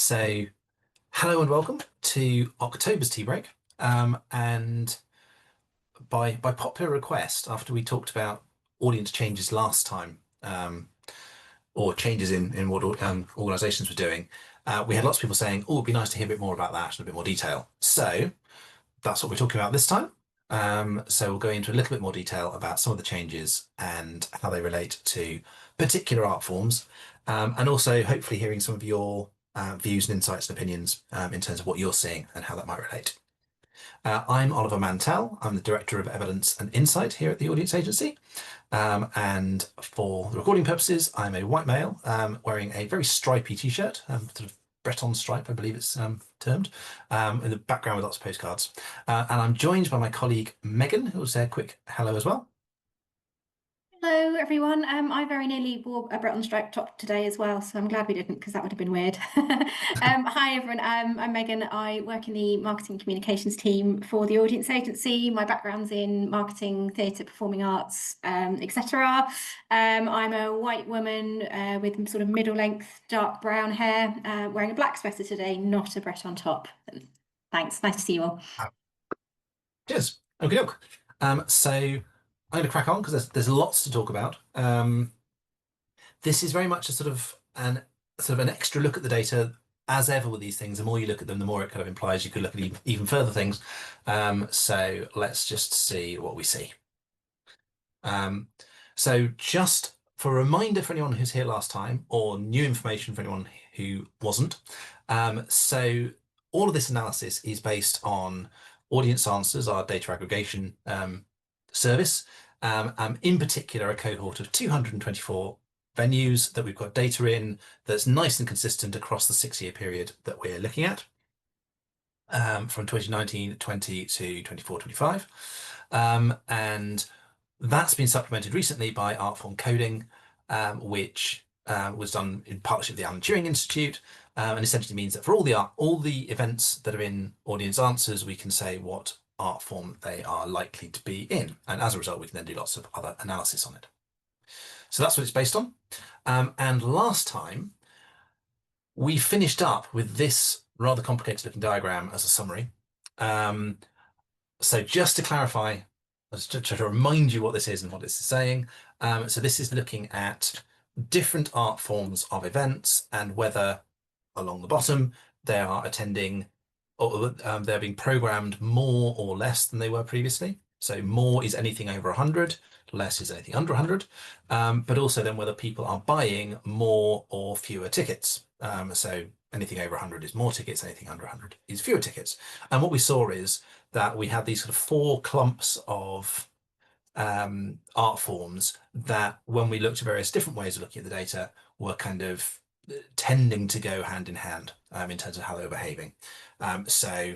So, hello and welcome to October's tea break. And by popular request, after we talked about audience changes last time, or changes in what organisations were doing, we had lots of people saying, "Oh, it'd be nice to hear a bit more about that in a bit more detail." So that's what we're talking about this time. So we'll go into a little bit more detail about some of the changes and how they relate to particular art forms, and also hopefully hearing some of your views and insights and opinions in terms of what you're seeing and how that might relate. I'm Oliver Mantell. I'm the Director of Evidence and Insight here at the Audience Agency. And for the recording purposes, I'm a white male wearing a very stripy t-shirt, sort of Breton stripe, I believe it's termed, in the background with lots of postcards. And I'm joined by my colleague Megan, who will say a quick hello as well. Hello, everyone. I very nearly wore a Breton stripe top today as well, so I'm glad we didn't because that would have been weird. Hi, everyone. I'm Megan. I work in the marketing communications team for the audience agency. My background's in marketing, theatre, performing arts, etc. I'm a white woman with sort of middle-length, dark brown hair, wearing a black sweater today, not a Breton top. Thanks. Nice to see you all. Cheers. Okay, doke. So I'm going to crack on because there's lots to talk about. This is very much a sort of an extra look at the data. As ever with these things, the more you look at them, the more it kind of implies you could look at even further things. So let's just see what we see. So just for a reminder for anyone who's here last time, or new information for anyone who wasn't. So all of this analysis is based on Audience Answers, our data aggregation service. In particular, a cohort of 224 venues that we've got data in that's nice and consistent across the 6-year period that we're looking at, from 2019-20 to 24-25. And that's been supplemented recently by artform coding, which was done in partnership with the Alan Turing Institute, and essentially means that for all the events that are in Audience Answers, we can say what art form they are likely to be in, and as a result, we can then do lots of other analysis on it. So that's what it's based on. And last time, we finished up with this rather complicated looking diagram as a summary. So just to clarify, just to try to remind you what this is and what it's saying. So this is looking at different art forms of events and whether along the bottom they are attending or they're being programmed more or less than they were previously. So more is anything over 100, less is anything under 100, but also then whether people are buying more or fewer tickets. So anything over 100 is more tickets, anything under 100 is fewer tickets. And what we saw is that we had these sort of 4 clumps of art forms that, when we looked at various different ways of looking at the data, were kind of tending to go hand in hand in terms of how they were behaving. So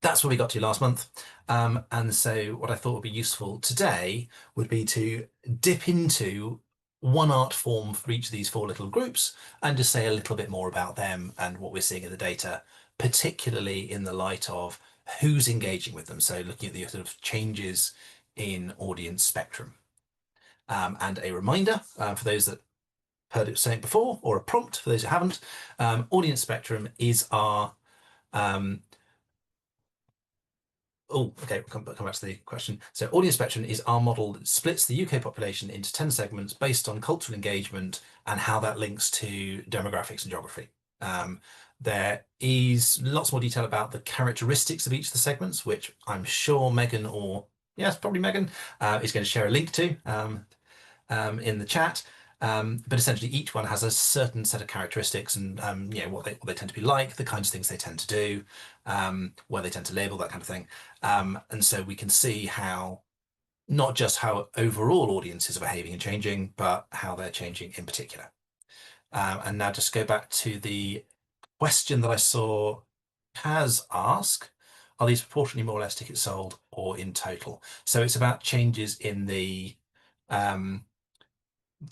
that's what we got to last month. And so what I thought would be useful today would be to dip into one art form for each of these 4 little groups and just say a little bit more about them and what we're seeing in the data, particularly in the light of who's engaging with them. So looking at the sort of changes in audience spectrum. And a reminder for those that heard it saying before, or a prompt for those who haven't, audience spectrum is our okay, we'll come back to the question. So audience spectrum is our model that splits the UK population into 10 segments based on cultural engagement and how that links to demographics and geography. There is lots more detail about the characteristics of each of the segments, which I'm sure Megan, or yes, probably Megan, is going to share a link to in the chat. But essentially each one has a certain set of characteristics and what they tend to be like, the kinds of things they tend to do, where they tend to label, that kind of thing. And so we can see how, not just how overall audiences are behaving and changing, but how they're changing in particular. And now just go back to the question that I saw Kaz ask: are these proportionally more or less tickets sold or in total? So it's about changes in the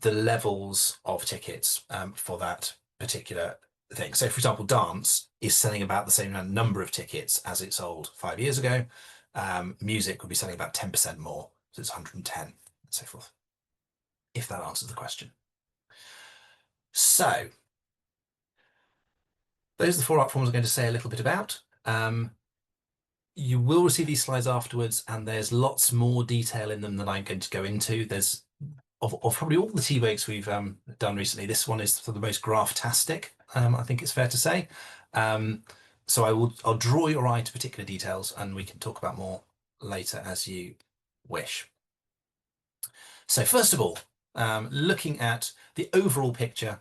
levels of tickets for that particular thing. So for example, dance is selling about the same number of tickets as it sold 5 years ago. Music would be selling about 10% more, so it's 110 and so forth, if that answers the question. So those are the four art forms I'm going to say a little bit about. You will receive these slides afterwards, and there's lots more detail in them than I'm going to go into. There's of probably all the T-Wakes we've done recently, this one is the most graph-tastic, I think it's fair to say. So I'll draw your eye to particular details, and we can talk about more later as you wish. So first of all, looking at the overall picture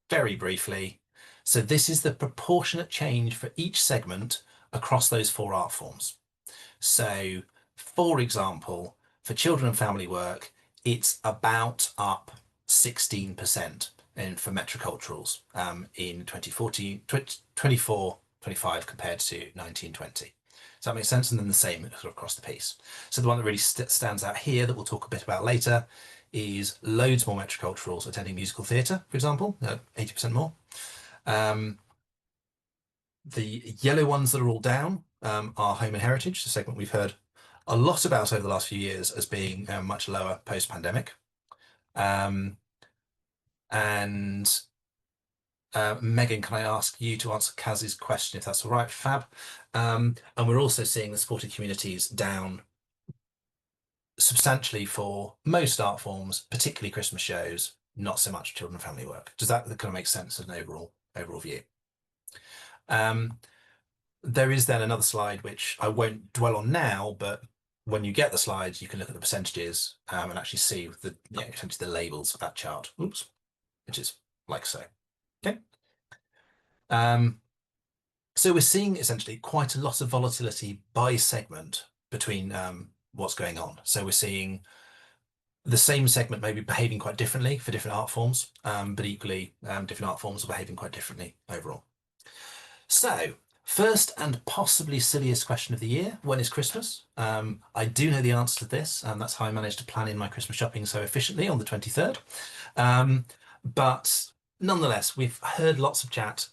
very briefly. So this is the proportionate change for each segment across those four art forms. So, for example, for children and family work, it's about up 16% for metroculturals in 2014, 24, 25 compared to 1920. Does that make sense? And then the same sort of across the piece. So the one that really stands out here that we'll talk a bit about later is loads more metroculturals attending musical theatre, for example, 80% more. The yellow ones that are all down are home and heritage, the segment we've heard a lot about over the last few years as being much lower post-pandemic. And Megan, can I ask you to answer Kaz's question, if that's all right, Fab? And we're also seeing the supported communities down substantially for most art forms, particularly Christmas shows, not so much children and family work. Does that kind of make sense as an overall view? There is then another slide which I won't dwell on now, but when you get the slides, you can look at the percentages and actually see essentially the labels of that chart. Oops, which is like so. Okay. So we're seeing essentially quite a lot of volatility by segment between what's going on. So we're seeing the same segment maybe behaving quite differently for different art forms, but equally different art forms are behaving quite differently overall. So first and possibly silliest question of the year, when is Christmas? I do know the answer to this, and that's how I managed to plan in my Christmas shopping so efficiently on the 23rd. But nonetheless, we've heard lots of chat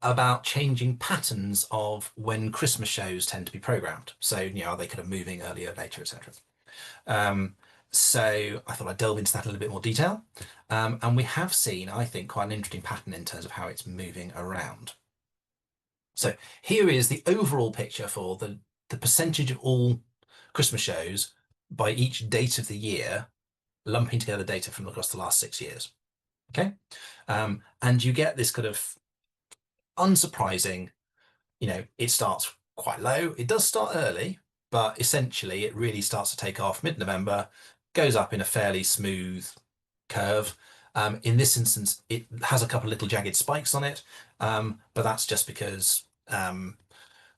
about changing patterns of when Christmas shows tend to be programmed. So, are they kind of moving earlier, later, etc. So I thought I'd delve into that in a little bit more detail. And we have seen, I think, quite an interesting pattern in terms of how it's moving around. So here is the overall picture for the percentage of all Christmas shows by each date of the year, lumping together data from across the last 6 years. Okay. And you get this kind of unsurprising, it starts quite low. It does start early, but essentially it really starts to take off mid-November, goes up in a fairly smooth curve. In this instance, it has a couple of little jagged spikes on it, but that's just because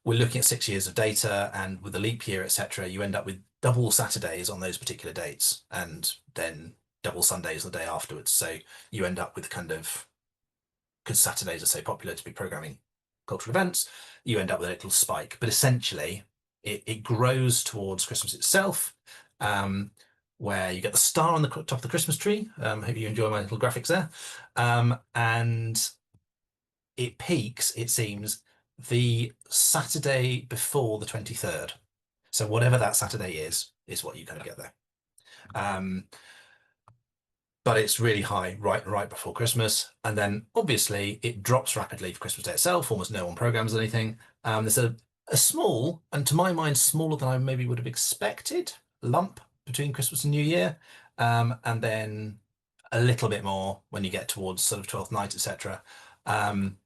we're looking at 6 years of data, and with the leap year, etc., you end up with double Saturdays on those particular dates, and then double Sundays the day afterwards. So you end up with kind of, because Saturdays are so popular to be programming cultural events, you end up with a little spike. But essentially, it grows towards Christmas itself, where you get the star on the top of the Christmas tree. Hope you enjoy my little graphics there. And it peaks, it seems, the Saturday before the 23rd. So whatever that Saturday is what you kind of get there. But it's really high right before Christmas. And then obviously it drops rapidly for Christmas Day itself. Almost no one programs anything. There's a small, and to my mind, smaller than I maybe would have expected, lump between Christmas and New Year. And then a little bit more when you get towards sort of 12th night, etc. And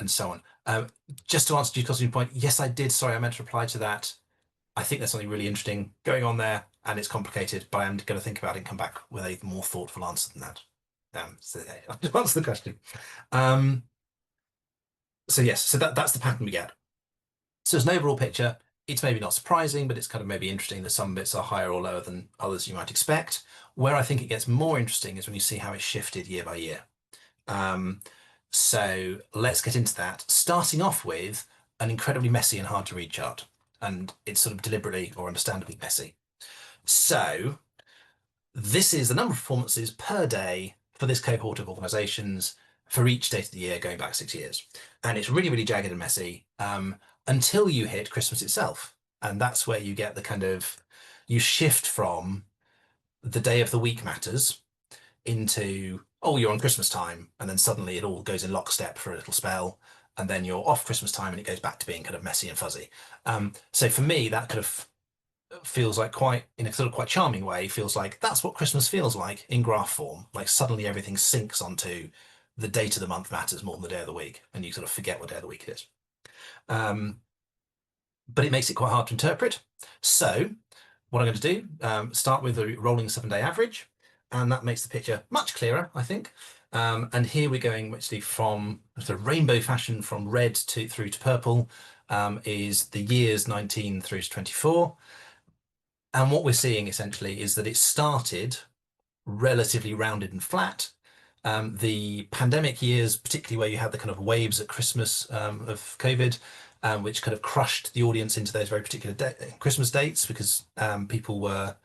so on. Just to answer your point, yes, I did. Sorry, I meant to reply to that. I think there's something really interesting going on there, and it's complicated, but I'm going to think about it and come back with a more thoughtful answer than that. So to answer the question. So yes, so that's the pattern we get. So as an overall picture, it's maybe not surprising, but it's kind of maybe interesting that some bits are higher or lower than others you might expect. Where I think it gets more interesting is when you see how it's shifted year by year. So let's get into that, starting off with an incredibly messy and hard to read chart. And it's sort of deliberately or understandably messy. So this is the number of performances per day for this cohort of organizations for each date of the year going back 6 years. And it's really, really jagged and messy until you hit Christmas itself. And that's where you get the kind of, you shift from the day of the week matters into oh, you're on Christmas time, and then suddenly it all goes in lockstep for a little spell, and then you're off Christmas time and it goes back to being kind of messy and fuzzy. So for me, that kind of feels like quite, in a sort of quite charming way, feels like that's what Christmas feels like in graph form. Like suddenly everything syncs onto the date of the month matters more than the day of the week, and you sort of forget what day of the week it is. Um, but it makes it quite hard to interpret. So what I'm going to do, start with the rolling 7-day average, and that makes the picture much clearer, I think. And here we're going actually from sort of rainbow fashion from red to through to purple, is the years 19 through to 24. And what we're seeing essentially is that it started relatively rounded and flat. The pandemic years, particularly where you had the kind of waves at Christmas of COVID, which kind of crushed the audience into those very particular Christmas dates because people were,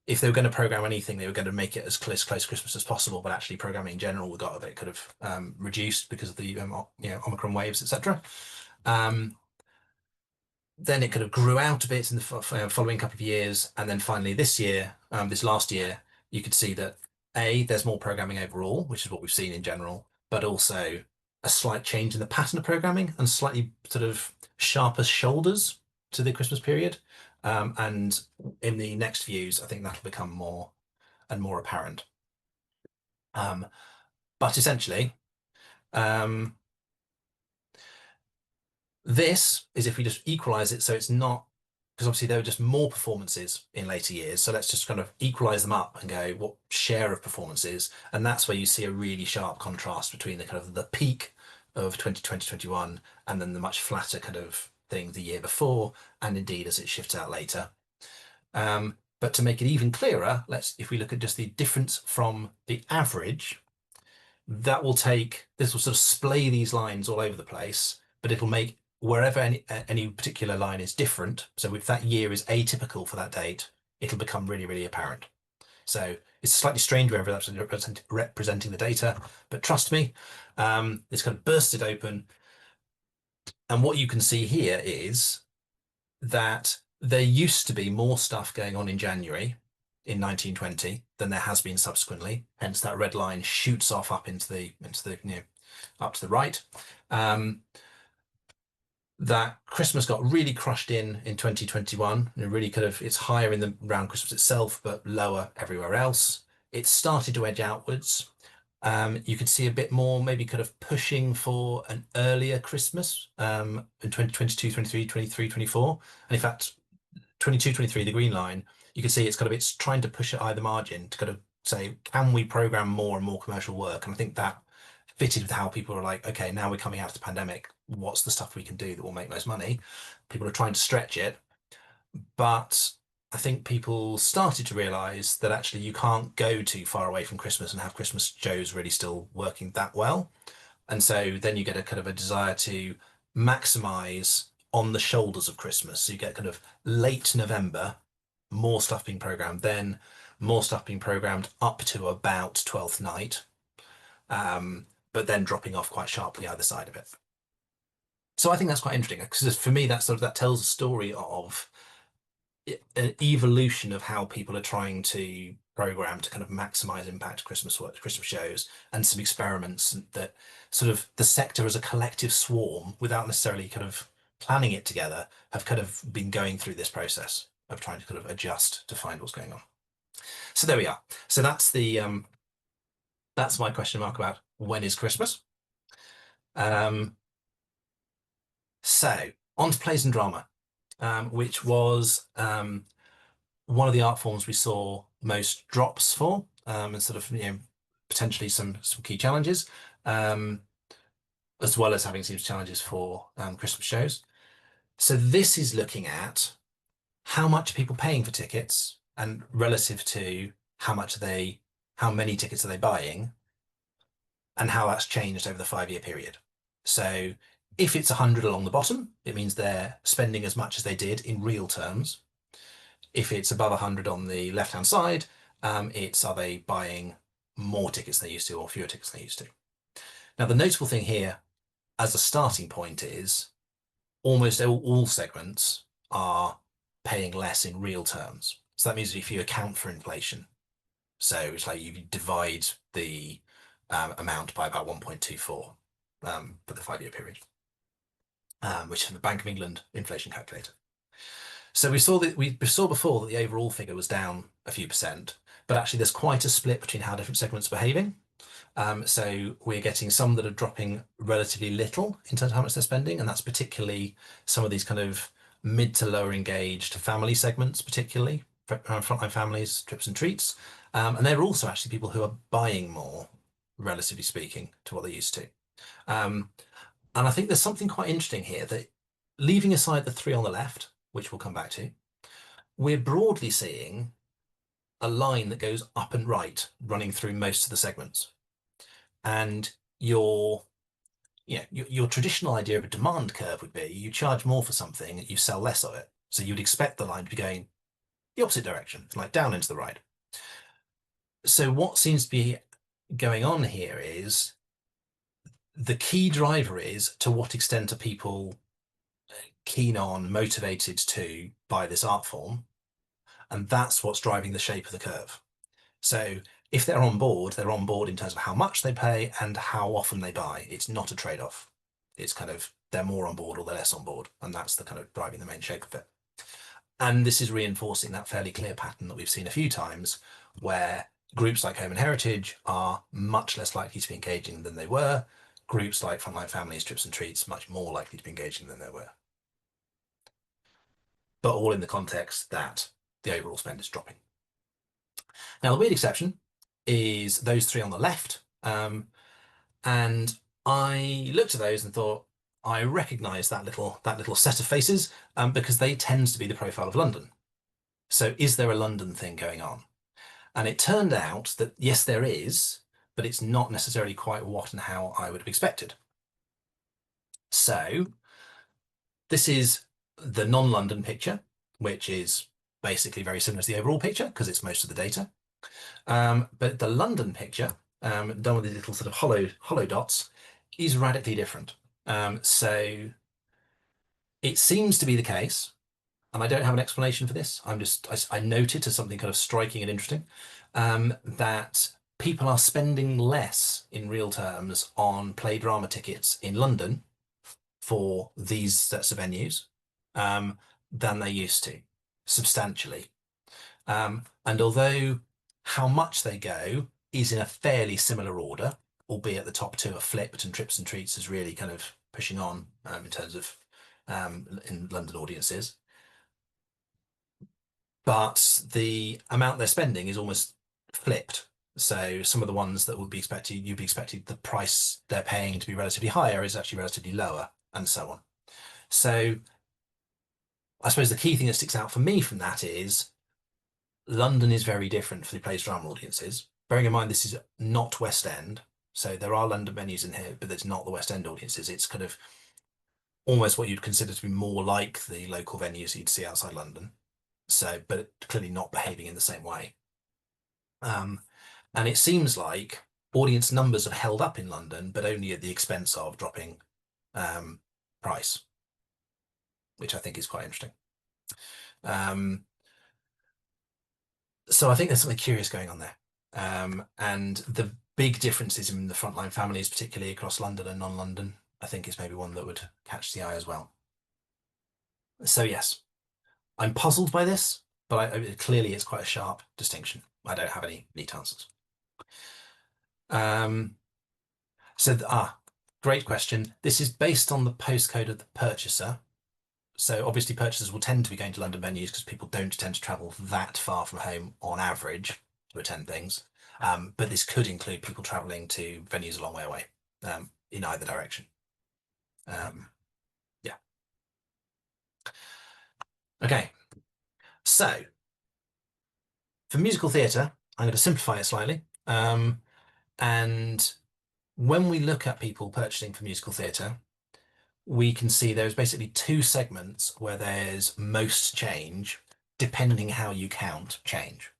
if they were going to program anything, they were going to make it as close to Christmas as possible. But actually, programming in general got a bit kind of reduced because of the Omicron waves, etc. Then it kind of grew out a bit in the following couple of years, and then finally this year, this last year, you could see that there's more programming overall, which is what we've seen in general, but also a slight change in the pattern of programming and slightly sort of sharper shoulders to the Christmas period. And in the next views, I think that'll become more and more apparent. But essentially, um, this is if we just equalize it so it's not, because obviously there were just more performances in later years. So let's just kind of equalize them up and go what share of performances. And that's where you see a really sharp contrast between the kind of the peak of 2020, 21 and then the much flatter kind of thing the year before, and indeed as it shifts out later. But to make it even clearer, if we look at just the difference from the average, this will sort of splay these lines all over the place, but it'll make wherever any particular line is different. So if that year is atypical for that date, it'll become really, really apparent. So it's a slightly strange way of representing the data, but trust me, it's kind of burst it open. And what you can see here is that there used to be more stuff going on in January in 1920 than there has been subsequently. Hence, that red line shoots off up into the up to the right. That Christmas got really crushed in 2021. And it really kind of, it's higher in the around Christmas itself, but lower everywhere else. It started to edge outwards. You could see a bit more, maybe kind of pushing for an earlier Christmas in 2022, 23, 23, 24. And in fact, 22, 23, the green line, you can see it's trying to push at either margin to kind of say, can we program more and more commercial work? And I think that fitted with how people are like, okay, now we're coming out of the pandemic. What's the stuff we can do that will make most money? People are trying to stretch it. But I think people started to realize that actually you can't go too far away from Christmas and have Christmas shows really still working that well. And so then you get a kind of a desire to maximize on the shoulders of Christmas. So you get kind of late November, more stuff being programmed, then more stuff being programmed up to about 12th night, but then dropping off quite sharply either side of it. So I think that's quite interesting because for me, that tells a story of an evolution of how people are trying to program to kind of maximize impact Christmas work, Christmas shows, and some experiments that sort of the sector as a collective swarm, without necessarily kind of planning it together, have kind of been going through this process of trying to kind of adjust to find what's going on. So there we are. So that's my question mark about when is Christmas. So on to plays and drama, which was one of the art forms we saw most drops for, and sort of potentially some key challenges, as well as having some challenges for Christmas shows. So this is looking at how much are people paying for tickets and relative to how many tickets are they buying, and how that's changed over the 5-year period. So if it's 100 along the bottom, it means they're spending as much as they did in real terms. If it's above 100 on the left-hand side, are they buying more tickets than they used to or fewer tickets than they used to? Now, the notable thing here as a starting point is almost all segments are paying less in real terms. So that means if you account for inflation. So it's like you divide the amount by about 1.24 for the 5-year period, which is the Bank of England inflation calculator. So we saw before that the overall figure was down a few percent, but actually there's quite a split between how different segments are behaving. So we're getting some that are dropping relatively little in terms of how much they're spending, and that's particularly some of these kind of mid to lower engaged family segments, particularly frontline families, trips and treats. And they're also actually people who are buying more, relatively speaking, to what they used to. Um, and I think there's something quite interesting here that leaving aside the three on the left, which we'll come back to, we're broadly seeing a line that goes up and right running through most of the segments. And your traditional idea of a demand curve would be you charge more for something, you sell less of it. So you'd expect the line to be going the opposite direction, like down into the right. So what seems to be going on here is the key driver is to what extent are people keen on, motivated to buy this art form, and that's what's driving the shape of the curve. So if they're on board in terms of how much they pay and how often they buy. It's not a trade-off. It's kind of they're more on board or they're less on board, and that's the kind of driving the main shape of it. And this is reinforcing that fairly clear pattern that we've seen a few times, where groups like Home and Heritage are much less likely to be engaging than they were. Groups like Frontline Families, Trips and Treats, much more likely to be engaging than they were. But all in the context that the overall spend is dropping. Now, the weird exception is those three on the left. And I looked at those and thought, I recognise that little set of faces because they tend to be the profile of London. So is there a London thing going on? And it turned out that yes, there is, but it's not necessarily quite what and how I would have expected. So this is the non-London picture, which is basically very similar to the overall picture because it's most of the data. But the London picture, done with these little sort of hollow dots, is radically different. So it seems to be the case, and I don't have an explanation for this. I note it as something kind of striking and interesting, that people are spending less in real terms on play drama tickets in London for these sets of venues than they used to, substantially. And although how much they go is in a fairly similar order, albeit the top two are flipped and Trips and Treats is really kind of pushing on in terms of in London audiences. But the amount they're spending is almost flipped. So some of the ones that would be expected, you'd be expected the price they're paying to be relatively higher is actually relatively lower, and so on. So I suppose the key thing that sticks out for me from that is London is very different for the plays drama audiences. Bearing in mind this is not West End, so there are London venues in here, but it's not the West End audiences. It's kind of almost what you'd consider to be more like the local venues you'd see outside London. So, but clearly not behaving in the same way. And it seems like audience numbers have held up in London, but only at the expense of dropping price, which I think is quite interesting. So I think there's something curious going on there. And the big differences in the frontline families, particularly across London and non-London, I think is maybe one that would catch the eye as well. So yes, I'm puzzled by this, but clearly it's quite a sharp distinction. I don't have any neat answers. Great question. This is based on the postcode of the purchaser. So obviously purchasers will tend to be going to London venues because people don't tend to travel that far from home on average to attend things. But this could include people traveling to venues a long way away in either direction. Yeah. Okay. So for musical theatre, I'm going to simplify it slightly. And when we look at people purchasing for musical theatre, we can see there's basically two segments where there's most change, depending how you count change.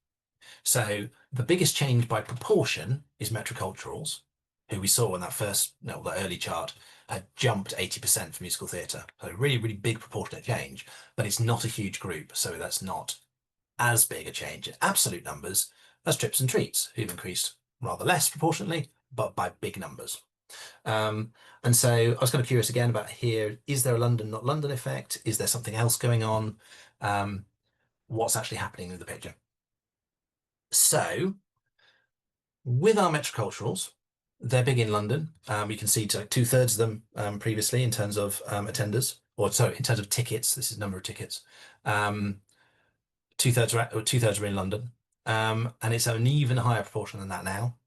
So the biggest change by proportion is metroculturals, who we saw in that that early chart, had jumped 80% for musical theatre. So really, really big proportionate change, but it's not a huge group. So that's not as big a change in absolute numbers, as Trips and Treats, who've increased rather less proportionately, but by big numbers. And so I was kind of curious again about here, is there a London, not London effect? Is there something else going on? What's actually happening in the picture? So with our metroculturals, they're big in London. You can see like 2/3 of them previously in terms of attenders, or sorry, in terms of tickets. This is number of tickets. 2/3 are in London, and it's an even higher proportion than that now.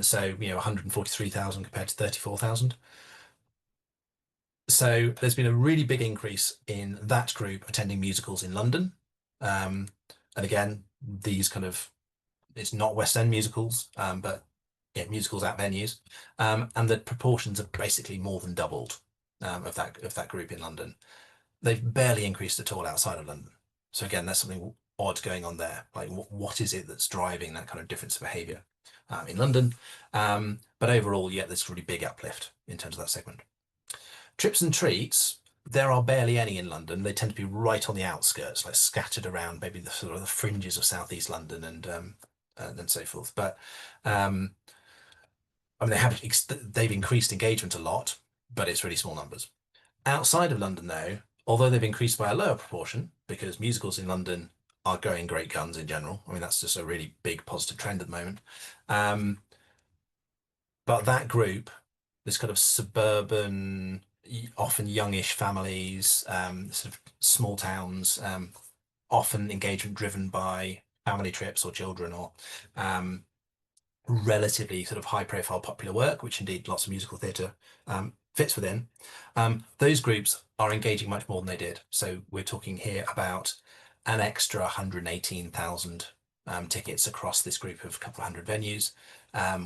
So 143,000 compared to 34,000. So there's been a really big increase in that group attending musicals in London. And again, these kind of it's not West End musicals, but yeah, musicals at venues, and the proportions have basically more than doubled of that group in London. They've barely increased at all outside of London. So again, there's something odd going on there. Like, what is it that's driving that kind of difference of behaviour in London? But overall, yeah, there's a really big uplift in terms of that segment. Trips and treats, there are barely any in London. They tend to be right on the outskirts, like scattered around maybe the sort of the fringes of southeast London and so forth. But I mean, they've increased engagement a lot, but it's really small numbers. Outside of London, though, although they've increased by a lower proportion, because musicals in London are going great guns in general. I mean, that's just a really big positive trend at the moment. But that group, this kind of suburban, often youngish families, sort of small towns, often engagement driven by family trips or children or relatively sort of high profile popular work, which indeed lots of musical theatre fits within, those groups are engaging much more than they did. So we're talking here about an extra 118,000 tickets across this group of a couple of hundred venues,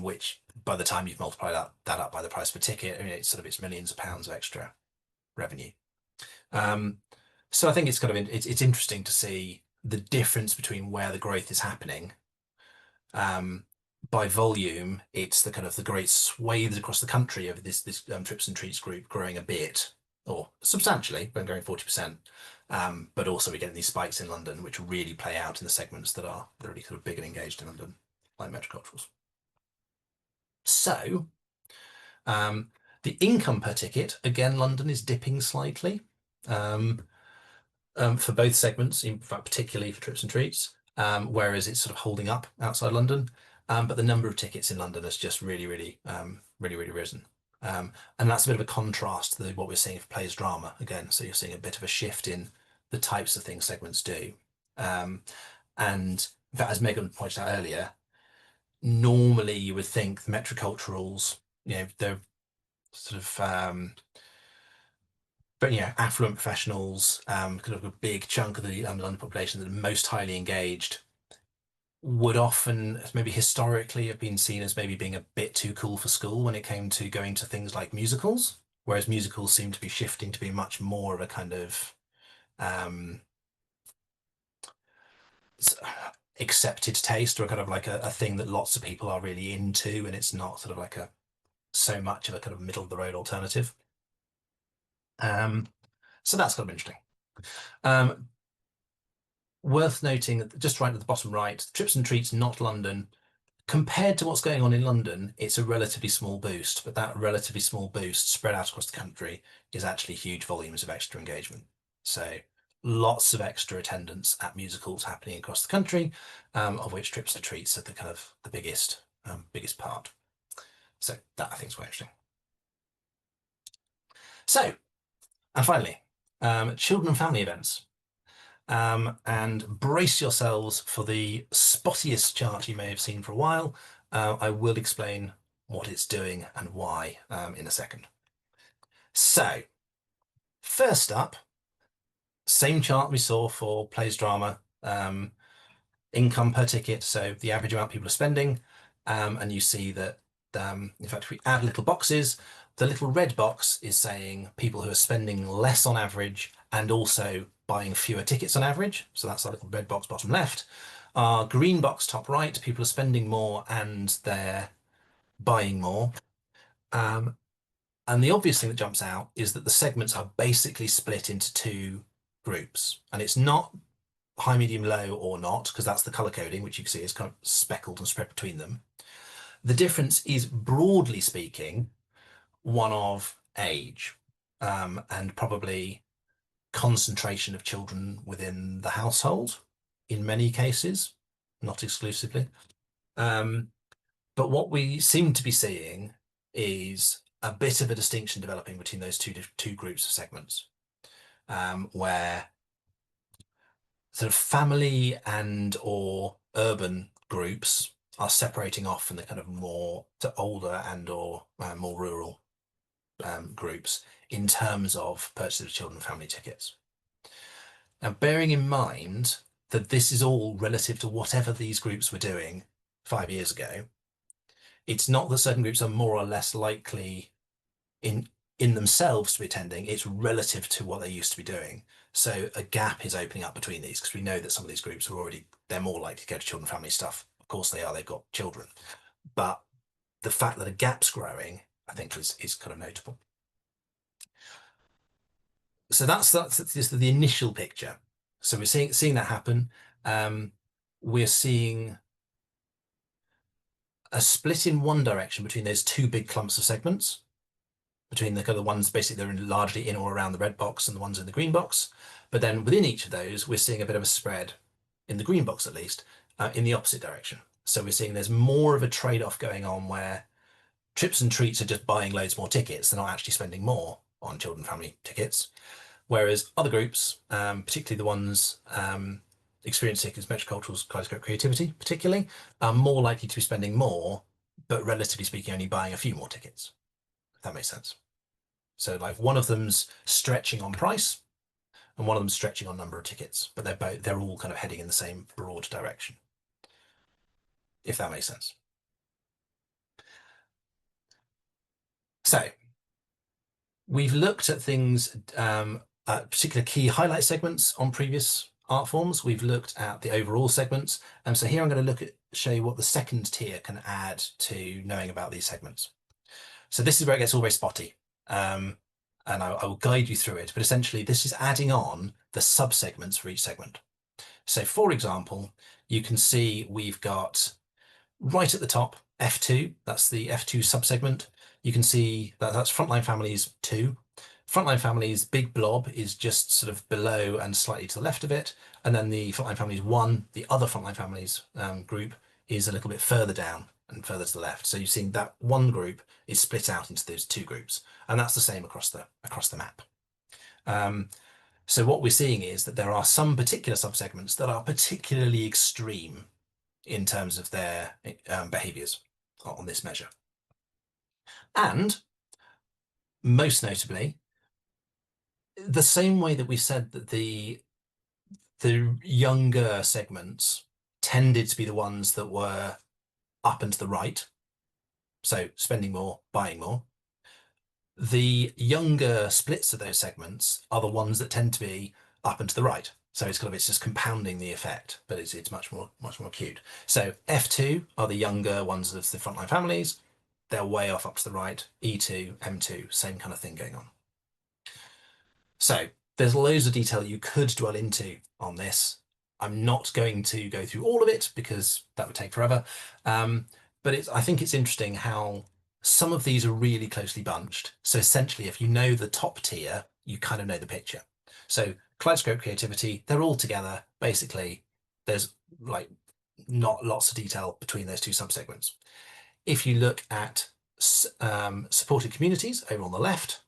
which by the time you've multiplied that up by the price per ticket, I mean, it's millions of pounds of extra revenue. So I think it's kind of it's interesting to see the difference between where the growth is happening. By volume, it's the kind of the great swathes across the country of this Trips and Treats group growing a bit or substantially, but growing 40%. But also we're getting these spikes in London, which really play out in the segments that are really sort of big and engaged in London, like metroculturals. So the income per ticket, again, London is dipping slightly for both segments, in fact, particularly for Trips and Treats, whereas it's sort of holding up outside London. But the number of tickets in London has just really risen. And that's a bit of a contrast to what we're seeing for plays drama again. So you're seeing a bit of a shift in the types of things segments do. And in fact, as Megan pointed out earlier, normally you would think the metroculturals, they're sort of but affluent professionals, kind of a big chunk of the London population that are most highly engaged would often maybe historically have been seen as maybe being a bit too cool for school when it came to going to things like musicals, whereas musicals seem to be shifting to be much more of a kind of accepted taste or kind of like a thing that lots of people are really into, and it's not sort of like so much of a kind of middle of the road alternative. So that's kind of interesting. Worth noting that just right at the bottom right, Trips and Treats, not London. Compared to what's going on in London, it's a relatively small boost, but that relatively small boost spread out across the country is actually huge volumes of extra engagement. So lots of extra attendance at musicals happening across the country, of which Trips and Treats are the kind of the biggest part. So that I think is quite interesting. So, and finally, children and family events. And brace yourselves for the spottiest chart you may have seen for a while. I will explain what it's doing and why in a second. So, first up, same chart we saw for plays drama, income per ticket, so the average amount people are spending, and you see that, in fact, if we add little boxes, the little red box is saying people who are spending less on average and also buying fewer tickets on average. So that's our little red box bottom left. Our green box top right, people are spending more and they're buying more. And the obvious thing that jumps out is that the segments are basically split into two groups. And it's not high, medium, low or not, because that's the color coding, which you can see is kind of speckled and spread between them. The difference is, broadly speaking, one of age, and probably concentration of children within the household in many cases, not exclusively. But what we seem to be seeing is a bit of a distinction developing between those two groups of segments, where sort of family and or urban groups are separating off from the kind of more to older and or more rural groups in terms of purchase of children and family tickets. Now, bearing in mind that this is all relative to whatever these groups were doing 5 years ago, it's not that certain groups are more or less likely in themselves to be attending, it's relative to what they used to be doing. So a gap is opening up between these because we know that some of these groups are already, they're more likely to go to children and family stuff. Of course they are, they've got children. But the fact that a gap's growing, I think is kind of notable. So that's just the initial picture. So we're seeing that happen. We're seeing a split in one direction between those two big clumps of segments, between the kind of ones basically they're largely in or around the red box and the ones in the green box. But then within each of those, we're seeing a bit of a spread, in the green box at least, in the opposite direction. So we're seeing there's more of a trade-off going on where Trips and Treats are just buying loads more tickets. They're not actually spending more on children and family tickets. Whereas other groups, particularly the ones experience seekers, metroculturals, kaleidoscope creativity particularly, are more likely to be spending more, but relatively speaking, only buying a few more tickets, if that makes sense. So like one of them's stretching on price and one of them's stretching on number of tickets, but they're all kind of heading in the same broad direction, if that makes sense. So we've looked at things, particular key highlight segments on previous art forms. We've looked at the overall segments. And so here I'm going to show you what the second tier can add to knowing about these segments. So this is where it gets all very spotty. And I will guide you through it, but essentially this is adding on the subsegments for each segment. So for example, you can see we've got right at the top, F2, that's the F2 subsegment. You can see that that's Frontline Families 2. Frontline Families big blob is just sort of below and slightly to the left of it. And then the Frontline Families 1, the other Frontline Families group, is a little bit further down and further to the left. So you've seen that one group is split out into those two groups. And that's the same across the map. So what we're seeing is that there are some particular subsegments that are particularly extreme in terms of their behaviours on this measure. And most notably, the same way that we said that the younger segments tended to be the ones that were up and to the right, so spending more, buying more, the younger splits of those segments are the ones that tend to be up and to the right. So it's just compounding the effect, but it's much more acute. So F2 are the younger ones of the Frontline Families. They're way off up to the right. E2, M2, same kind of thing going on. So there's loads of detail you could dwell into on this. I'm not going to go through all of it because that would take forever. But I think it's interesting how some of these are really closely bunched. So essentially, if you know the top tier, you kind of know the picture. So Kaleidoscope Creativity, they're all together. Basically, there's like not lots of detail between those two subsegments. If you look at supported communities over on the left,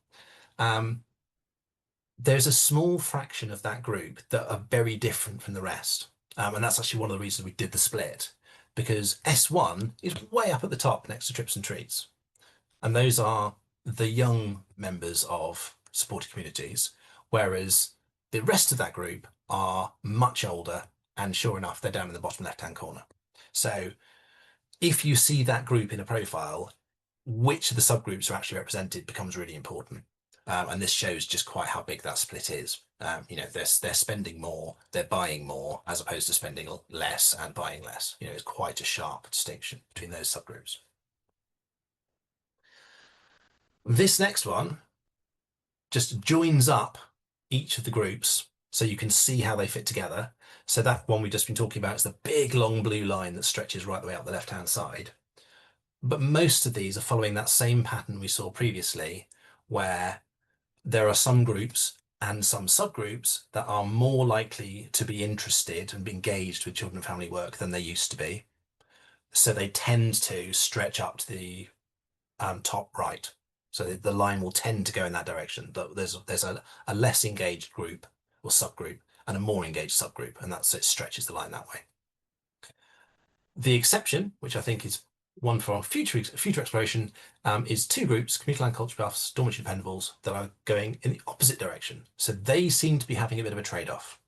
there's a small fraction of that group that are very different from the rest. And that's actually one of the reasons we did the split, because S1 is way up at the top next to Trips and Treats. And those are the young members of supported communities, whereas the rest of that group are much older, and sure enough, they're down in the bottom left-hand corner. So if you see that group in a profile, which of the subgroups are actually represented becomes really important. And this shows just quite how big that split is. They're spending more, they're buying more, as opposed to spending less and buying less. It's quite a sharp distinction between those subgroups. This next one just joins up each of the groups so you can see how they fit together. So that one we've just been talking about is the big long blue line that stretches right the way up the left-hand side. But most of these are following that same pattern we saw previously, where there are some groups and some subgroups that are more likely to be interested and be engaged with children and family work than they used to be. So they tend to stretch up to the top right. So the line will tend to go in that direction. There's a less engaged group or subgroup and a more engaged subgroup, and that's it stretches the line that way. The exception, which I think is one for our future exploration, is two groups, community land culture buffs, dormitory dependables, that are going in the opposite direction. So they seem to be having a bit of a trade-off.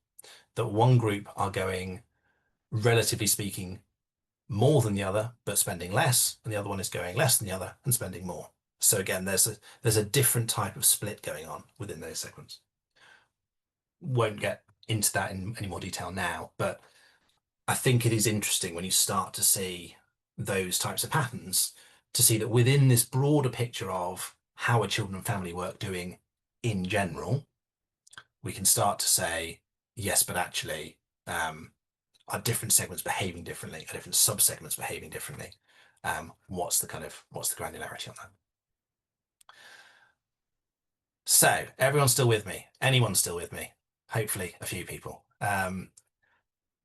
That one group are going, relatively speaking, more than the other, but spending less, and the other one is going less than the other and spending more. So again, there's a different type of split going on within those segments. Won't get into that in any more detail now, but I think it is interesting when you start to see those types of patterns to see that within this broader picture of how are children and family work doing in general, we can start to say, yes, but actually, are different segments behaving differently? Are different sub-segments behaving differently? What's the granularity on that? So everyone's still with me. Anyone's still with me? Hopefully a few people. I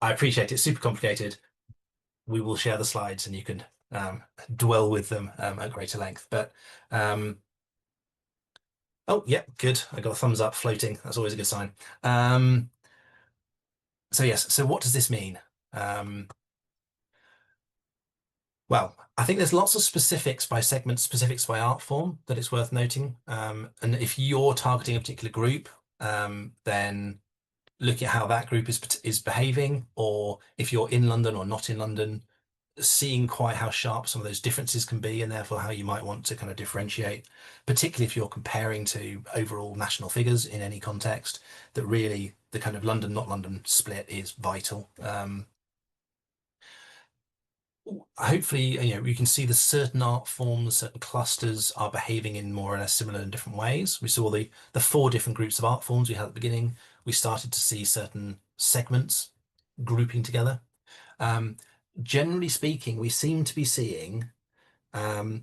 appreciate it's super complicated. We will share the slides and you can dwell with them at greater length. But oh, yeah, good. I got a thumbs up floating. That's always a good sign. So yes, so what does this mean? Well, I think there's lots of specifics by segment, specifics by art form that it's worth noting. And if you're targeting a particular group, then looking at how that group is behaving, or if you're in London or not in London, seeing quite how sharp some of those differences can be, and therefore how you might want to kind of differentiate, particularly if you're comparing to overall national figures in any context, that really the kind of London, not London split is vital. Hopefully, you can see the certain art forms, certain clusters are behaving in more or less similar and different ways. We saw the four different groups of art forms we had at the beginning. We started to see certain segments grouping together. Generally speaking, we seem to be seeing the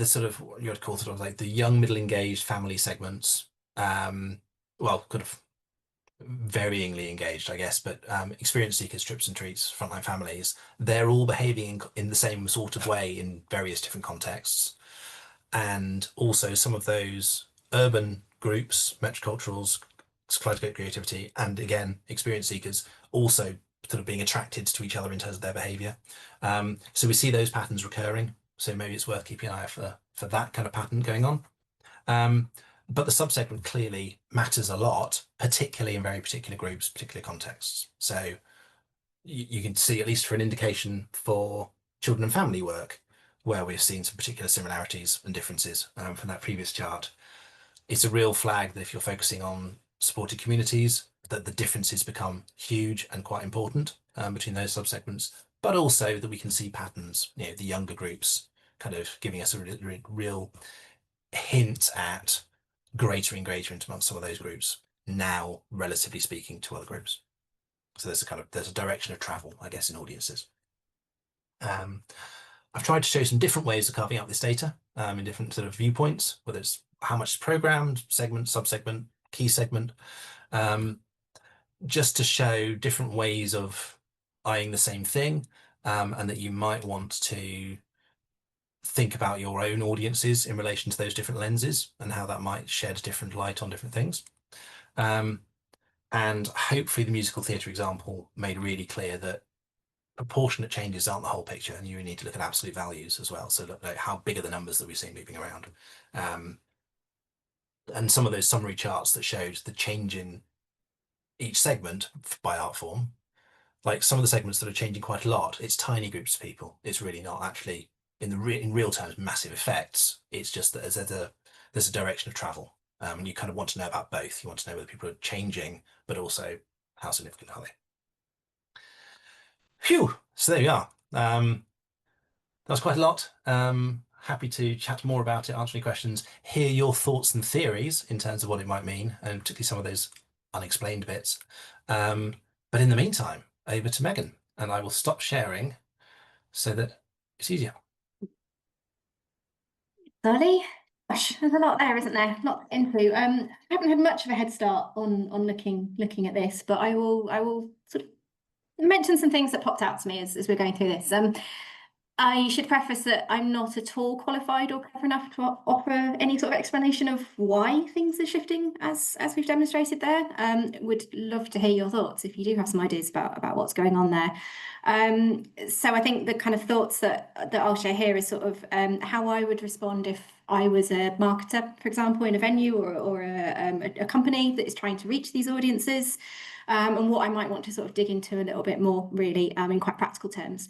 sort of what you would call sort of like the young, middle engaged family segments. Well, kind of varyingly engaged, I guess, but experience seekers, trips and treats, frontline families, they're all behaving in the same sort of way in various different contexts. And also some of those urban groups, metroculturals, kaleidoscope creativity, and again, experience seekers also sort of being attracted to each other in terms of their behavior. So we see those patterns recurring. So maybe it's worth keeping an eye out for that kind of pattern going on. But the subsegment clearly matters a lot, particularly in very particular groups, particular contexts. So you can see, at least for an indication for children and family work, where we've seen some particular similarities and differences from that previous chart. It's a real flag that if you're focusing on supported communities, that the differences become huge and quite important between those subsegments, but also that we can see patterns, the younger groups kind of giving us a real hint at greater engagement amongst some of those groups now, relatively speaking, to other groups. So there's a direction of travel, I guess, in audiences. I've tried to show some different ways of carving out this data in different sort of viewpoints, whether it's how much is programmed, segment, subsegment, key segment, just to show different ways of eyeing the same thing, and that you might want to think about your own audiences in relation to those different lenses and how that might shed different light on different things. And hopefully the musical theatre example made really clear that proportionate changes aren't the whole picture, and you need to look at absolute values as well. So look at how big are the numbers that we see moving around. And some of those summary charts that showed the change in each segment by art form, like some of the segments that are changing quite a lot, it's tiny groups of people. It's really not actually in real terms massive effects. It's just that there's a direction of travel, and you kind of want to know about both. You want to know whether people are changing, but also how significant are they. Phew. So there we are. That was quite a lot. Happy to chat more about it, answer any questions, hear your thoughts and theories in terms of what it might mean, and particularly some of those unexplained bits. But in the meantime, over to Megan, and I will stop sharing so that it's easier. Sorry. Gosh, there's a lot there, isn't there? A lot into. I haven't had much of a head start on looking at this, but I will sort of mention some things that popped out to me as we're going through this. I should preface that I'm not at all qualified or clever enough to offer any sort of explanation of why things are shifting as we've demonstrated there. Would love to hear your thoughts if you do have some ideas about what's going on there. So I think the kind of thoughts that I'll share here is sort of how I would respond if I was a marketer, for example, in a venue or a company that is trying to reach these audiences, and what I might want to sort of dig into a little bit more, really, in quite practical terms.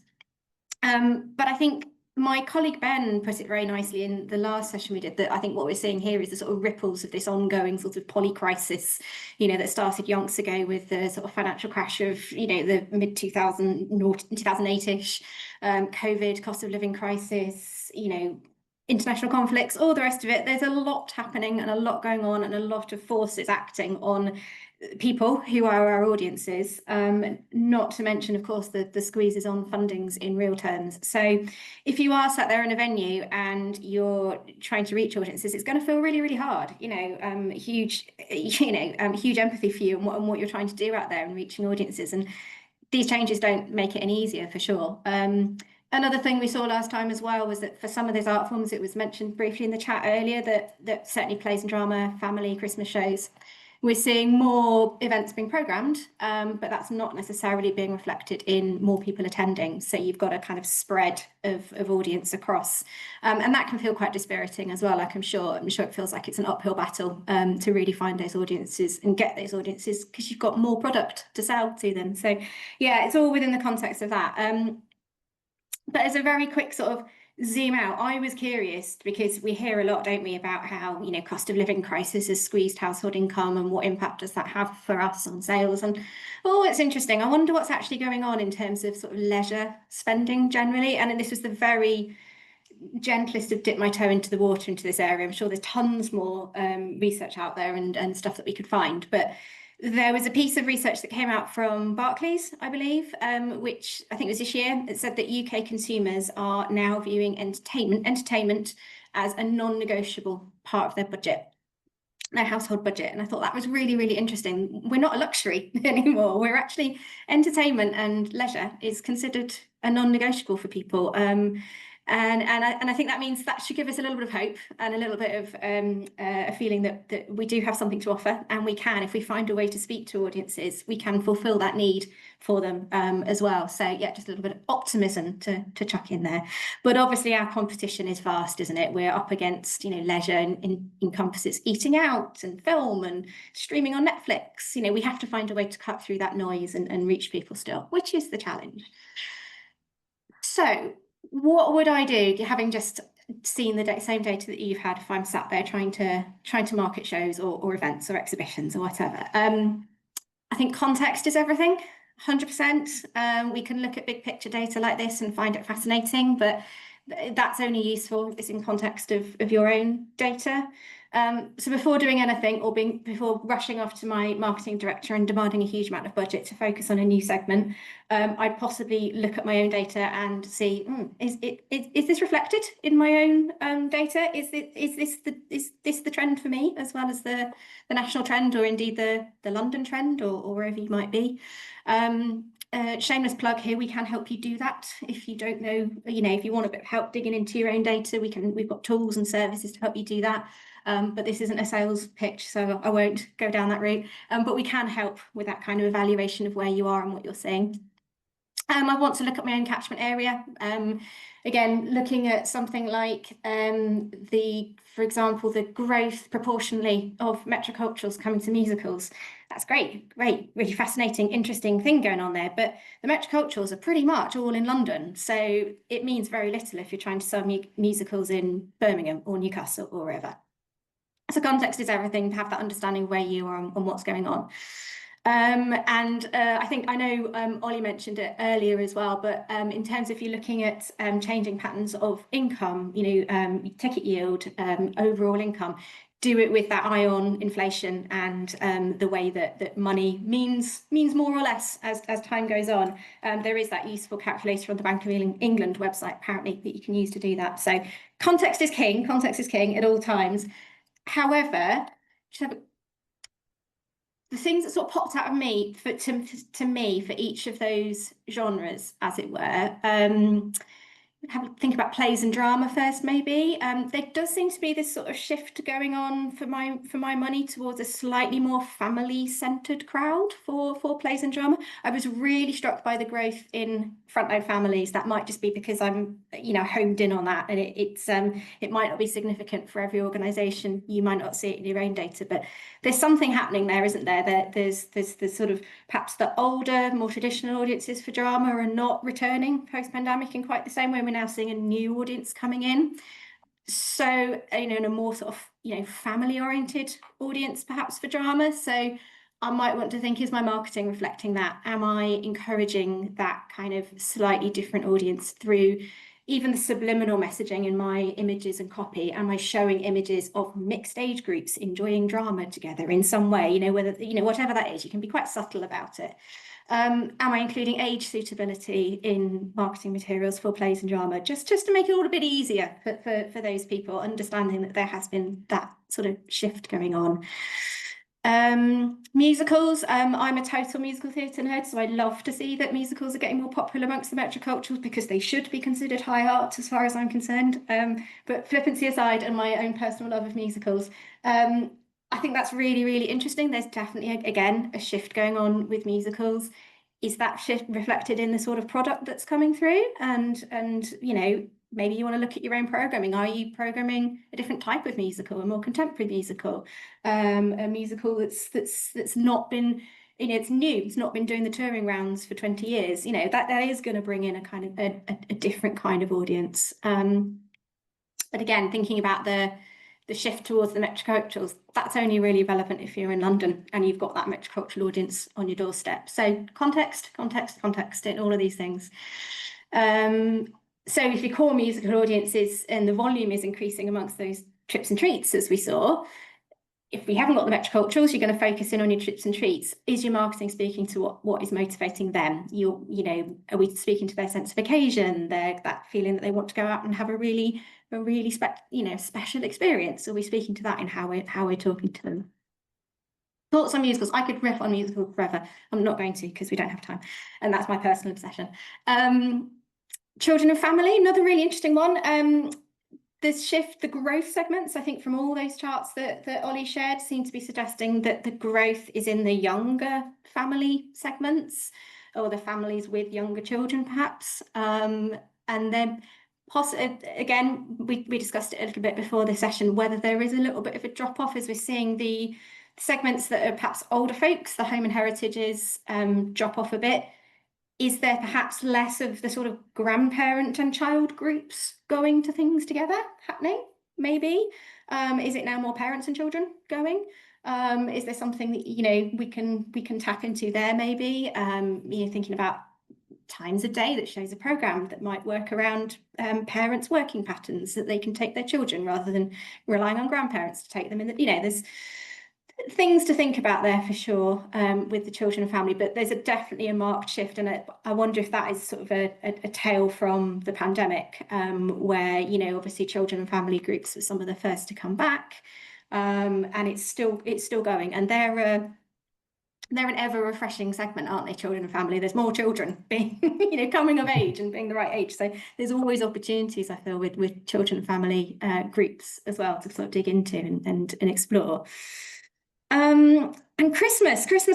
But I think my colleague Ben put it very nicely in the last session we did, that I think what we're seeing here is the sort of ripples of this ongoing sort of poly-crisis, that started yonks ago with the sort of financial crash of, the mid-2000, 2008-ish, COVID, cost of living crisis, international conflicts, all the rest of it. There's a lot happening and a lot going on and a lot of forces acting on people who are our audiences, not to mention, of course, the squeezes on fundings in real terms. So if you are sat there in a venue and you're trying to reach audiences, it's going to feel really, really hard. Huge empathy for you and what you're trying to do out there and reaching audiences. And these changes don't make it any easier, for sure. Another thing we saw last time as well was that for some of these art forms, it was mentioned briefly in the chat earlier that certainly plays and drama, family, Christmas shows, we're seeing more events being programmed, but that's not necessarily being reflected in more people attending. So you've got a kind of spread of audience across, and that can feel quite dispiriting as well. Like I'm sure it feels like it's an uphill battle to really find those audiences and get those audiences, because you've got more product to sell to them. So yeah, it's all within the context of that. But as a very quick sort of zoom out, I was curious because we hear a lot, don't we, about how cost of living crisis has squeezed household income and what impact does that have for us on sales. And it's interesting. I wonder what's actually going on in terms of sort of leisure spending generally. And this was the very gentlest of dip my toe into the water into this area. I'm sure there's tons more research out there and stuff that we could find, but there was a piece of research that came out from Barclays, I believe, which I think was this year. It said that UK consumers are now viewing entertainment as a non-negotiable part of their budget, their household budget. And I thought that was really, really interesting. We're not a luxury anymore. We're actually, entertainment and leisure is considered a non-negotiable for people. And I think that means that should give us a little bit of hope and a little bit of a feeling that we do have something to offer, and we can, if we find a way to speak to audiences, we can fulfill that need for them as well. So yeah, just a little bit of optimism to chuck in there. But obviously our competition is vast, isn't it? We're up against, leisure encompasses eating out and film and streaming on Netflix. We have to find a way to cut through that noise and reach people still, which is the challenge. So what would I do, having just seen the same data that you've had, if I'm sat there trying to market shows or events or exhibitions or whatever? I think context is everything, 100%. We can look at big picture data like this and find it fascinating, but that's only useful if it's in context of your own data. So before doing anything or before rushing off to my marketing director and demanding a huge amount of budget to focus on a new segment, I'd possibly look at my own data and see, is this reflected in my own data? Is this the trend for me, as well as the national trend, or indeed the London trend, or wherever you might be? Shameless plug here, we can help you do that. If you don't know, if you want a bit of help digging into your own data, we've got tools and services to help you do that. But this isn't a sales pitch, so I won't go down that route. But we can help with that kind of evaluation of where you are and what you're seeing. I want to look at my own catchment area. Again, looking at something like for example, the growth proportionally of metroculturals coming to musicals. That's great, really fascinating, interesting thing going on there. But the metroculturals are pretty much all in London, so it means very little if you're trying to sell musicals in Birmingham or Newcastle or wherever. So context is everything, to have that understanding of where you are and what's going on. I think I know Ollie mentioned it earlier as well, but in terms of you looking at changing patterns of income, ticket yield, overall income, do it with that eye on inflation and the way that money means more or less as time goes on. There is that useful calculator on the Bank of England website apparently that you can use to do that. So context is king at all times. However, the things that sort of popped out of me to me for each of those genres, as it were, have a think about plays and drama first, maybe. There does seem to be this sort of shift going on for my money towards a slightly more family-centered crowd for plays and drama. I was really struck by the growth in front-load families. That might just be because I'm, homed in on that, and it might not be significant for every organisation. You might not see it in your own data, but there's something happening there, isn't there? There's sort of perhaps the older, more traditional audiences for drama are not returning post-pandemic in quite the same way. We're now seeing a new audience coming in. So, in a more sort of, family-oriented audience perhaps for drama. So I might want to think, is my marketing reflecting that? Am I encouraging that kind of slightly different audience through even the subliminal messaging in my images and copy? Am I showing images of mixed age groups enjoying drama together in some way? Whatever that is, you can be quite subtle about it. Am I including age suitability in marketing materials for plays and drama, just to make it all a bit easier for those people, understanding that there has been that sort of shift going on. Musicals, I'm a total musical theatre nerd, so I love to see that musicals are getting more popular amongst the metroculturals because they should be considered high art as far as I'm concerned. But flippancy aside and my own personal love of musicals, I think that's really, really interesting. There's definitely, again, a shift going on with musicals. Is that shift reflected in the sort of product that's coming through? And maybe you want to look at your own programming. Are you programming a different type of musical, a more contemporary musical, a musical that's not been, it's new, it's not been doing the touring rounds for 20 years. That is going to bring in a kind of a different kind of audience. But again, thinking about the shift towards the metroculturals, that's only really relevant if you're in London and you've got that metrocultural audience on your doorstep. So context in all of these things. So if your core musical audience is, and the volume is increasing amongst those trips and treats, as we saw, if we haven't got the metroculturals, you're going to focus in on your trips and treats. Is your marketing speaking to what is motivating them? Are we speaking to their sense of occasion, that feeling that they want to go out and have a really special experience? Are we speaking to that in how we're talking to them? Thoughts on musicals? I could riff on musicals forever. I'm not going to because we don't have time, and that's my personal obsession. Children and family, another really interesting one. This shift, the growth segments, I think from all those charts that Ollie shared, seem to be suggesting that the growth is in the younger family segments, or the families with younger children, perhaps. And then again, we discussed it a little bit before the session, whether there is a little bit of a drop-off as we're seeing the segments that are perhaps older folks, the home and heritages, drop off a bit. Is there perhaps less of the sort of grandparent and child groups going to things together happening? Maybe. Is it now more parents and children going? Is there something that we can tap into there? Maybe thinking about times of day that shows a program that might work around parents' working patterns, that they can take their children rather than relying on grandparents to take them in. There's things to think about there for sure with the children and family, but there's definitely a marked shift, and I wonder if that is sort of a tale from the pandemic, where obviously children and family groups were some of the first to come back, and it's still going, and they're an ever refreshing segment, aren't they? Children and family. There's more children being coming of age and being the right age, so there's always opportunities, I feel, with children and family groups as well to sort of dig into and explore. And Christmas. Again,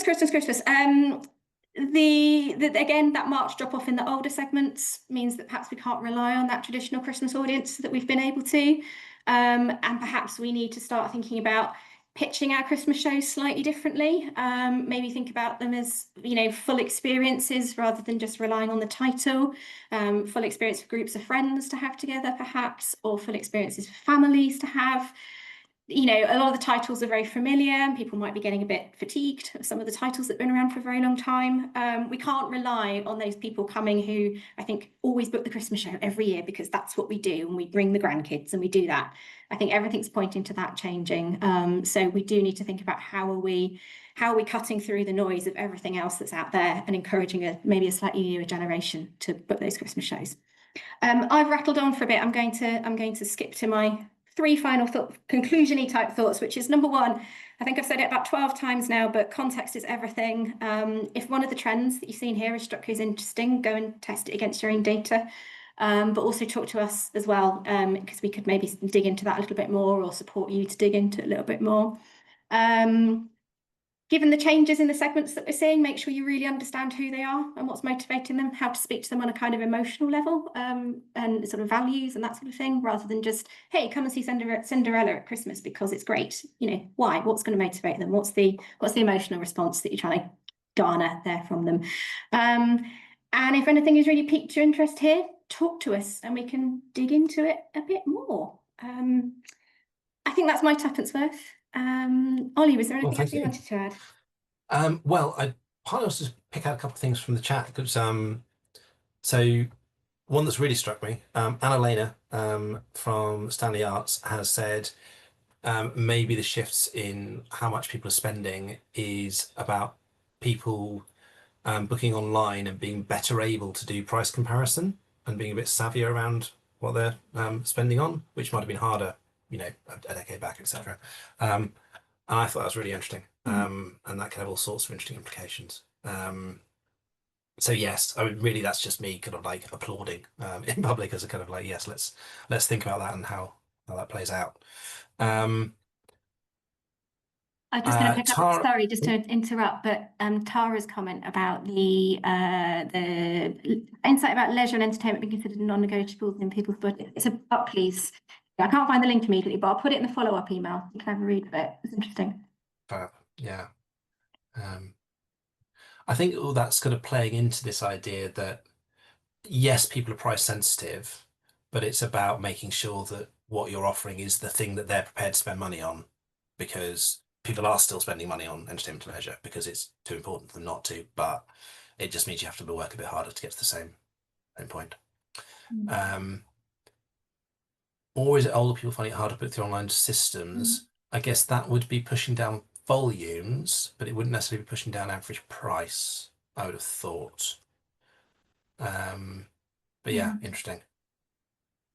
that March drop off in the older segments means that perhaps we can't rely on that traditional Christmas audience that we've been able to, and perhaps we need to start thinking about pitching our Christmas shows slightly differently. Maybe think about them as full experiences rather than just relying on the title. Full experience for groups of friends to have together, perhaps, or full experiences for families to have. you know, a lot of the titles are very familiar and people might be getting a bit fatigued of some of the titles that have been around for a very long time. We can't rely on those people coming who I think always book the Christmas show every year because that's what we do and we bring the grandkids and we do that. I think everything's pointing to that changing. So we do need to think about how are we cutting through the noise of everything else that's out there and encouraging maybe a slightly newer generation to book those Christmas shows. I've rattled on for a bit. I'm going to skip to my three final conclusion-y type thoughts, which is number one, I think I've said it about 12 times now, but context is everything. If one of the trends that you've seen here has struck you as interesting, go and test it against your own data. But also talk to us as well, because we could maybe dig into that a little bit more or support you to dig into it a little bit more. Given the changes in the segments that we're seeing, make sure you really understand who they are and what's motivating them, how to speak to them on a kind of emotional level, and sort of values and that sort of thing, rather than just, hey, come and see Cinderella at Christmas because it's great. You know, why? What's going to motivate them? What's the emotional response that you're trying to garner there from them? And if anything has really piqued your interest here, talk to us and we can dig into it a bit more. I think that's my tuppence worth. Ollie, was there Well, anything else thank you you. wanted to add? Well, I partly also just pick out a couple of things from the chat because so one that's really struck me, Anna-Lena from Stanley Arts has said maybe the shifts in how much people are spending is about people booking online and being better able to do price comparison and being a bit savvier around what they're spending on, which might have been harder, you know, a decade back, etc. And I thought that was really interesting, and that can have all sorts of interesting implications. So yes, I mean, really, that's just me kind of like applauding in public as a kind of like, yes, let's think about that and how that plays out. Um, I'm just going to pick up, Tara, sorry, just to interrupt, but Tara's comment about the insight about leisure and entertainment being considered non-negotiables in people's budget. It's a Barclays. I can't find the link immediately, but I'll put it in the follow-up email. You can have a read of it. It's interesting. yeah. I think all that's kind of playing into this idea that yes, people are price sensitive, but it's about making sure that what you're offering is the thing that they're prepared to spend money on, because people are still spending money on entertainment and leisure because it's too important for them not to, but it just means you have to work a bit harder to get to the same point. Um, or is it older people finding it hard to put through online systems? I guess that would be pushing down volumes, but it wouldn't necessarily be pushing down average price, I would have thought. But yeah, interesting.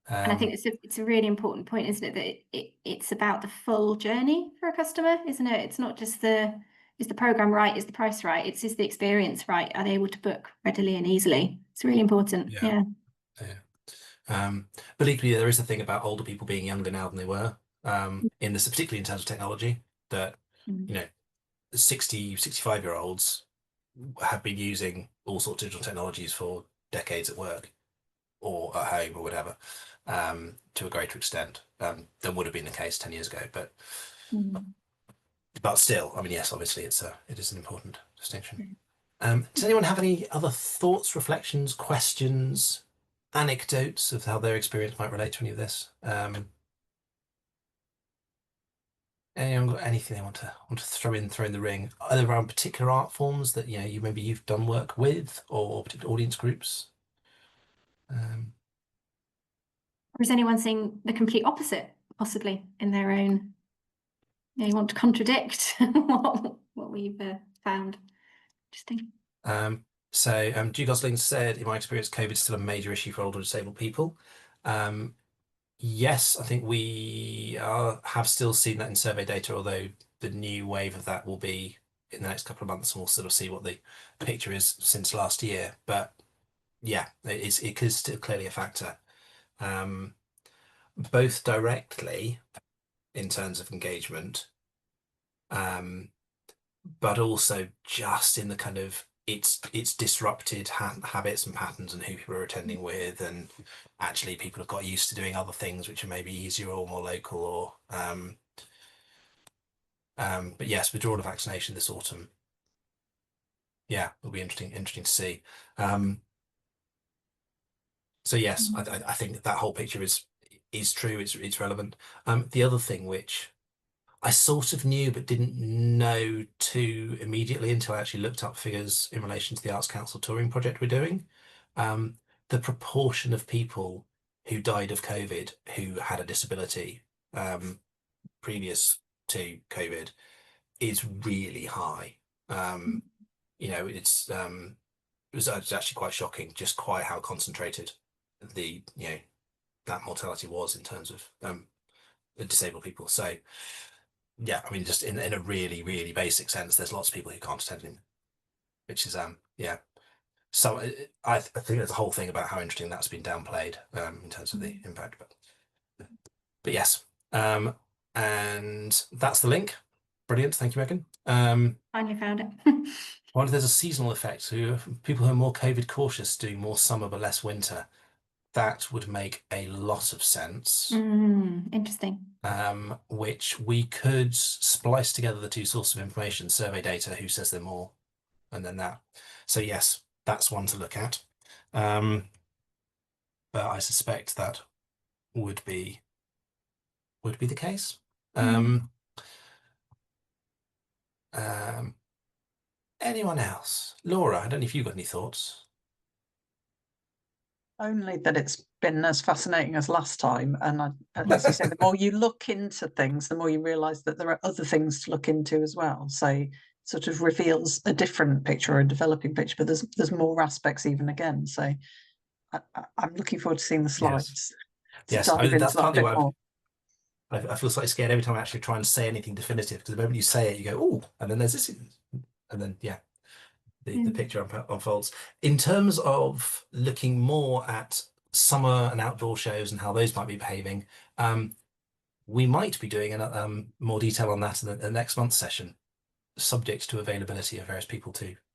And I think it's a really important point, isn't it? That it's about the full journey for a customer, isn't it? It's not just is the program right? Is the price right? It's is the experience right? Are they able to book readily and easily? It's really important. Yeah. Yeah. Yeah. But equally, there is a thing about older people being younger now than they were, in this, particularly in terms of technology, that, you know, 60, 65-year-olds have been using all sorts of digital technologies for decades at work or at home or whatever, to a greater extent than would have been the case 10 years ago. But still, I mean, yes, obviously it is an important distinction. Does anyone have any other thoughts, reflections, questions, anecdotes of how their experience might relate to any of this? Anyone got anything they want to throw in the ring, either around particular art forms that maybe you've done work with, or particular audience groups? Or is anyone seeing the complete opposite, possibly in their own? You want to contradict what we've found. Interesting. G Gosling said, in my experience, COVID is still a major issue for older disabled people. Yes, I think we have still seen that in survey data, although the new wave of that will be in the next couple of months, and we'll sort of see what the picture is since last year. But yeah, it is still clearly a factor, both directly in terms of engagement, but also just in the kind of it's disrupted habits and patterns and who people are attending with, and actually people have got used to doing other things which are maybe easier or more local, or but yes, withdrawal of vaccination this autumn, yeah, it'll be interesting to see. So yes, I think that whole picture is true. It's relevant. The other thing which I sort of knew, but didn't know too immediately until I actually looked up figures in relation to the Arts Council touring project we're doing. Um, the proportion of people who died of COVID who had a disability um, previous to COVID is really high. Um, it was actually quite shocking, just quite how concentrated that mortality was in terms of disabled people. So yeah, I mean, just in a really, really basic sense, there's lots of people who can't attend him, which is yeah. So I think there's a whole thing about how interesting that's been downplayed in terms of the impact, but yes, um, and that's the link. Brilliant, thank you, Megan. Finally found it. I wonder if there's a seasonal effect. So people who are more COVID cautious do more summer but less winter. That would make a lot of sense. Interesting. Which we could splice together the two sources of information, survey data, who says they're more, and then that. So yes, that's one to look at. But I suspect that would be the case. Mm. Um, anyone else? Laura, I don't know if you've got any thoughts. Only that it's been as fascinating as last time. And as you say, the more you look into things, the more you realise that there are other things to look into as well. So it sort of reveals a different picture, a developing picture, but there's more aspects even again. So I'm looking forward to seeing the Yes. slides to Yes, dive that's into that a partly bit why more. I feel slightly scared every time I actually try and say anything definitive, because the moment you say it, you go, oh, and then there's this, and then yeah, the picture unfolds. In terms of looking more at summer and outdoor shows and how those might be behaving, we might be doing more detail on that in the next month's session, subject to availability of various people too.